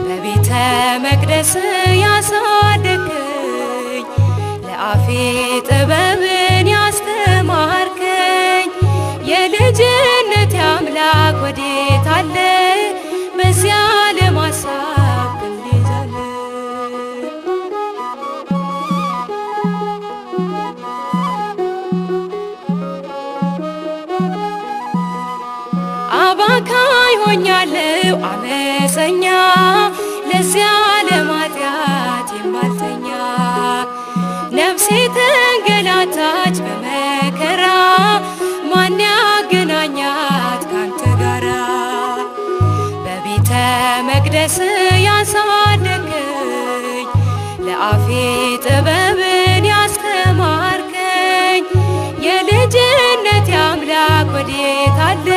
በቤተ መቅደስ ያሳደግከኝ ለአፌ ጥበብን ያስተማርከኝ የልጅነት አምላክ ወዴት አለ? በዚያ ዓለም ሐሳብ እንዴት አለ? አባካኝ ሆኛለሁ አመፀኛ ለዚያ ዓለም ኃጢአት የማልተኛ ነፍሴ ተንገላታች በመከራ ማን ያገናኛት ካንተ ጋራ? በቤተ መቅደስ ያሳደግከኝ ለአፌ ጥበብን ያስተማርከኝ የልጅነት አምላክ ወዴት አለ?